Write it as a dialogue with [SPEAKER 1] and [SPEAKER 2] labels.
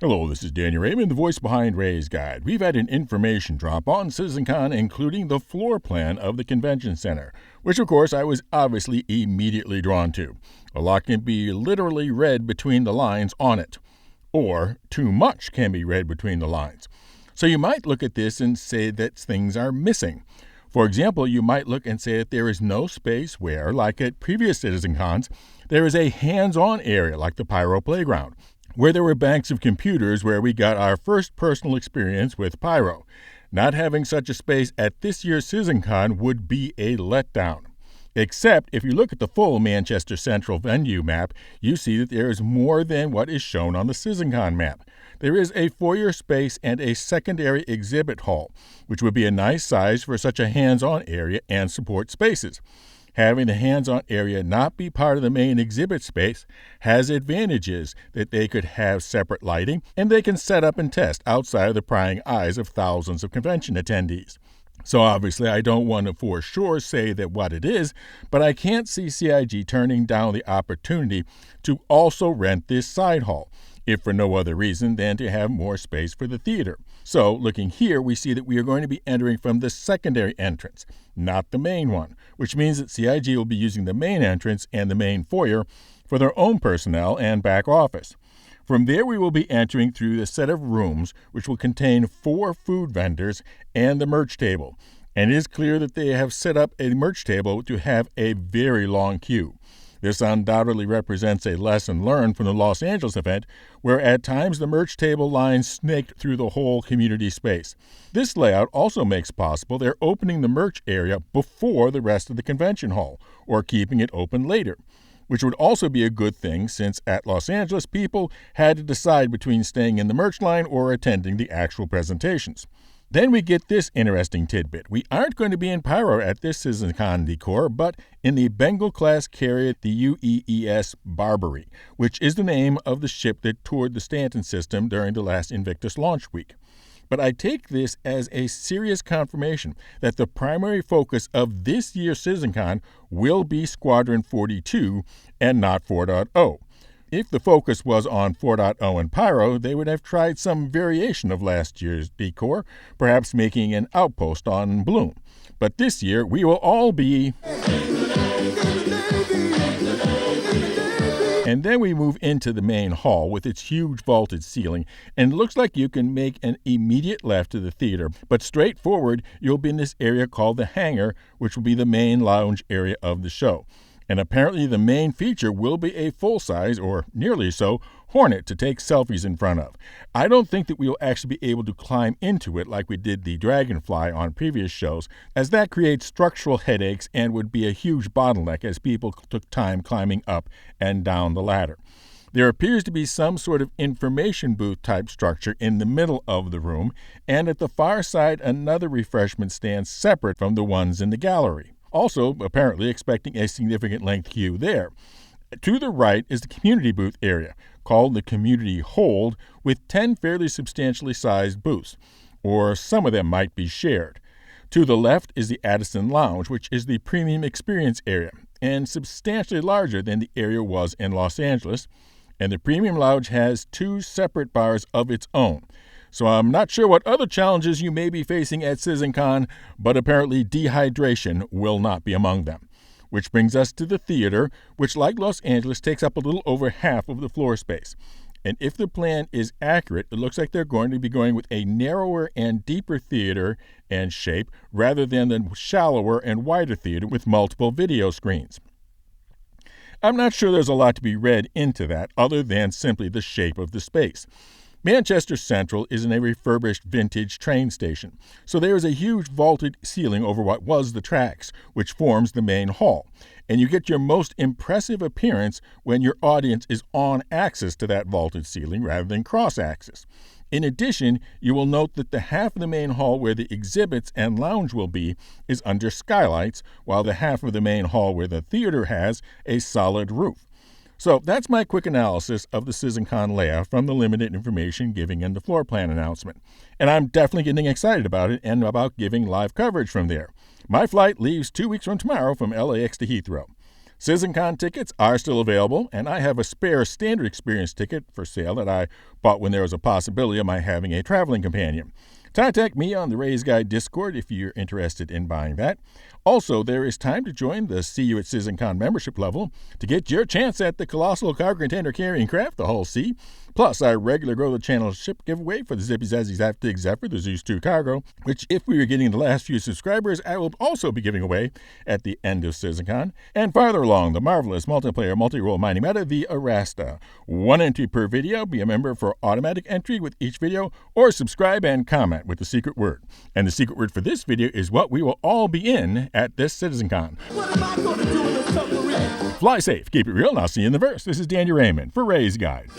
[SPEAKER 1] Hello, this is Daniel Raymond, the voice behind Ray's Guide. We've had an information drop on CitizenCon, including the floor plan of the convention center, which of course I was obviously immediately drawn to. A lot can be literally read between the lines on it, or too much can be read between the lines. So you might look at this and say that things are missing. For example, you might look and say that there is no space where, like at previous CitizenCons, there is a hands-on area like the Pyro Playground, where there were banks of computers where we got our first personal experience with Pyro. Not having such a space at this year's CitizenCon would be a letdown. Except if you look at the full Manchester Central venue map, you see that there is more than what is shown on the CitizenCon map. There is a foyer space and a secondary exhibit hall, which would be a nice size for such a hands-on area and support spaces. Having the hands-on area not be part of the main exhibit space has advantages that they could have separate lighting and they can set up and test outside of the prying eyes of thousands of convention attendees. So obviously I don't want to for sure say that what it is, but I can't see CIG turning down the opportunity to also rent this side hall, if for no other reason than to have more space for the theater. So looking here, we see that we are going to be entering from the secondary entrance, not the main one, which means that CIG will be using the main entrance and the main foyer for their own personnel and back office. From there, we will be entering through a set of rooms which will contain 4 food vendors and the merch table. And it is clear that they have set up a merch table to have a very long queue. This undoubtedly represents a lesson learned from the Los Angeles event, where at times the merch table line snaked through the whole community space. This layout also makes possible they're opening the merch area before the rest of the convention hall, or keeping it open later, which would also be a good thing since at Los Angeles people had to decide between staying in the merch line or attending the actual presentations. Then we get this interesting tidbit. We aren't going to be in Pyro at this CitizenCon decor, but in the Bengal-class carrier, the UEES Barbary, which is the name of the ship that toured the Stanton system during the last Invictus launch week. But I take this as a serious confirmation that the primary focus of this year's CitizenCon will be Squadron 42 and not 4.0. If the focus was on 4.0 and Pyro, they would have tried some variation of last year's decor, perhaps making an outpost on Bloom. But this year, we will all be... And then we move into the main hall with its huge vaulted ceiling, and it looks like you can make an immediate left to the theater, but straight forward, you'll be in this area called the hangar, which will be the main lounge area of the show. And apparently the main feature will be a full-size, or nearly so, Hornet to take selfies in front of. I don't think that we will actually be able to climb into it like we did the Dragonfly on previous shows, as that creates structural headaches and would be a huge bottleneck as people took time climbing up and down the ladder. There appears to be some sort of information booth type structure in the middle of the room, and at the far side another refreshment stand separate from the ones in the gallery. Also, apparently expecting a significant length queue there. To the right is the community booth area, called the Community Hold, with 10 fairly substantially sized booths, or some of them might be shared. To the left is the Addison Lounge, which is the premium experience area, and substantially larger than the area was in Los Angeles, and the premium lounge has 2 separate bars of its own. So I'm not sure what other challenges you may be facing at CitizenCon, but apparently dehydration will not be among them. Which brings us to the theater, which like Los Angeles takes up a little over half of the floor space. And if the plan is accurate, it looks like they're going to be going with a narrower and deeper theater and shape rather than the shallower and wider theater with multiple video screens. I'm not sure there's a lot to be read into that other than simply the shape of the space. Manchester Central is in a refurbished vintage train station, so there is a huge vaulted ceiling over what was the tracks, which forms the main hall, and you get your most impressive appearance when your audience is on axis to that vaulted ceiling rather than cross-axis. In addition, you will note that the half of the main hall where the exhibits and lounge will be is under skylights, while the half of the main hall where the theater has a solid roof. So that's my quick analysis of the CitizenCon layout from the limited information given in the floor plan announcement. And I'm definitely getting excited about it and about giving live coverage from there. My flight leaves 2 weeks from tomorrow from LAX to Heathrow. CitizenCon tickets are still available, and I have a spare standard experience ticket for sale that I bought when there was a possibility of my having a traveling companion. Contact me on the Raise Guide Discord if you're interested in buying that. Also, there is time to join the See You at CitizenCon membership level to get your chance at the colossal cargo container carrying craft, the Hull C, plus our regular Grow the Channel ship giveaway for the Zippy Zazzy Zaptig Zephyr, the Zeus 2 cargo, which if we were getting the last few subscribers, I will also be giving away at the end of CitizenCon. And farther along, the marvelous multiplayer multi-role mining meta, the Arasta. 1 entry per video, be a member for automatic entry with each video, or subscribe and comment with the secret word. And the secret word for this video is what we will all be in at this CitizenCon.
[SPEAKER 2] What am I gonna do in the submarine?
[SPEAKER 1] Fly safe, keep it real, and I'll see you in the verse. This is Danny Raymond for Raise Guide.